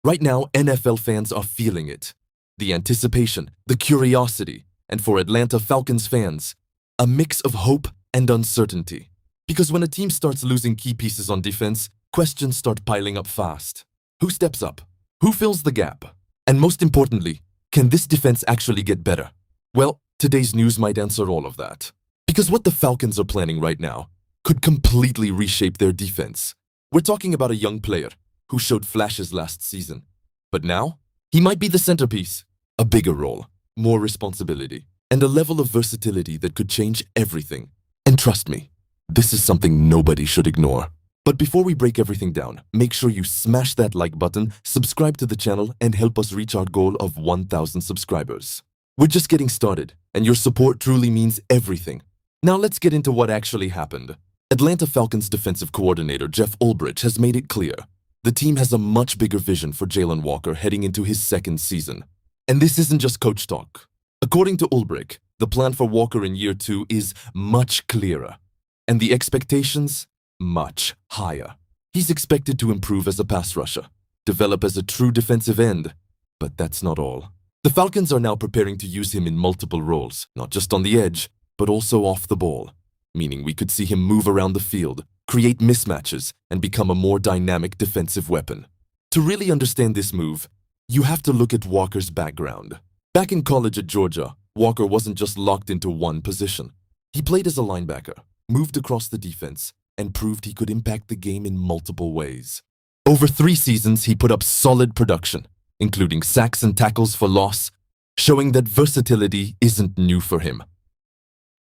Right now, NFL fans are feeling it. The anticipation, the curiosity, and for Atlanta Falcons fans, a mix of hope and uncertainty. Because when a team starts losing key pieces on defense, questions start piling up fast. Who steps up? Who fills the gap? And most importantly, can this defense actually get better? Well, today's news might answer all of that. Because what the Falcons are planning right now could completely reshape their defense. We're talking about a young player who showed flashes last season. But now, he might be the centerpiece. A bigger role, more responsibility, and a level of versatility that could change everything. And trust me, this is something nobody should ignore. But before we break everything down, make sure you smash that like button, subscribe to the channel, and help us reach our goal of 1,000 subscribers. We're just getting started, and your support truly means everything. Now let's get into what actually happened. Atlanta Falcons defensive coordinator Jeff Ulbrich has made it clear. The team has a much bigger vision for Jalon Walker heading into his second season. And this isn't just coach talk. According to Ulbrich, the plan for Walker in year 2 is much clearer. And the expectations? Much higher. He's expected to improve as a pass rusher, develop as a true defensive end. But that's not all. The Falcons are now preparing to use him in multiple roles, not just on the edge, but also off the ball. Meaning we could see him move around the field, create mismatches, and become a more dynamic defensive weapon. To really understand this move, you have to look at Walker's background. Back in college at Georgia, Walker wasn't just locked into one position. He played as a linebacker, moved across the defense, and proved he could impact the game in multiple ways. Over 3 seasons, he put up solid production, including sacks and tackles for loss, showing that versatility isn't new for him.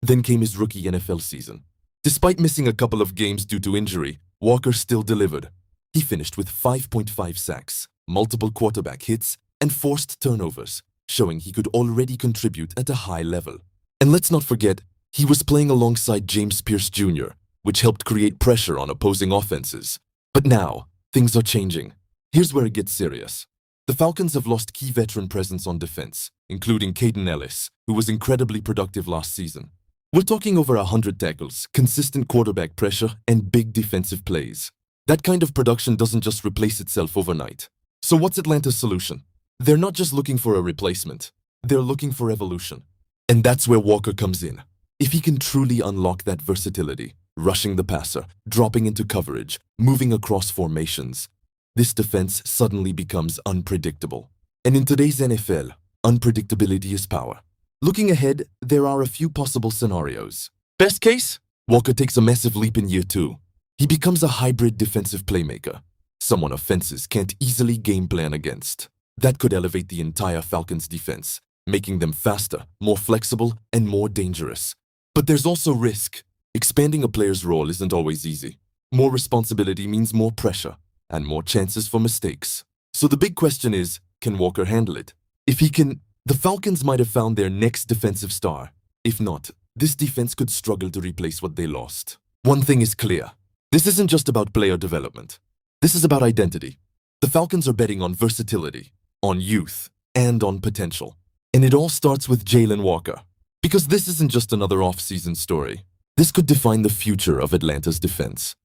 Then came his rookie NFL season. Despite missing a couple of games due to injury, Walker still delivered. He finished with 5.5 sacks, multiple quarterback hits, and forced turnovers, showing he could already contribute at a high level. And let's not forget, he was playing alongside James Pierce Jr., which helped create pressure on opposing offenses. But now, things are changing. Here's where it gets serious. The Falcons have lost key veteran presence on defense, including Kaden Elliss, who was incredibly productive last season. We're talking over 100 tackles, consistent quarterback pressure, and big defensive plays. That kind of production doesn't just replace itself overnight. So what's Atlanta's solution? They're not just looking for a replacement. They're looking for evolution. And that's where Walker comes in. If he can truly unlock that versatility, rushing the passer, dropping into coverage, moving across formations, this defense suddenly becomes unpredictable. And in today's NFL, unpredictability is power. Looking ahead, there are a few possible scenarios. Best case, Walker takes a massive leap in year 2. He becomes a hybrid defensive playmaker, someone offenses can't easily game plan against. That could elevate the entire Falcons defense, making them faster, more flexible, and more dangerous. But there's also risk. Expanding a player's role isn't always easy. More responsibility means more pressure and more chances for mistakes. So the big question is, can Walker handle it? If he can, the Falcons might have found their next defensive star. If not, this defense could struggle to replace what they lost. One thing is clear. This isn't just about player development. This is about identity. The Falcons are betting on versatility, on youth, and on potential. And it all starts with Jalon Walker. Because this isn't just another off-season story. This could define the future of Atlanta's defense.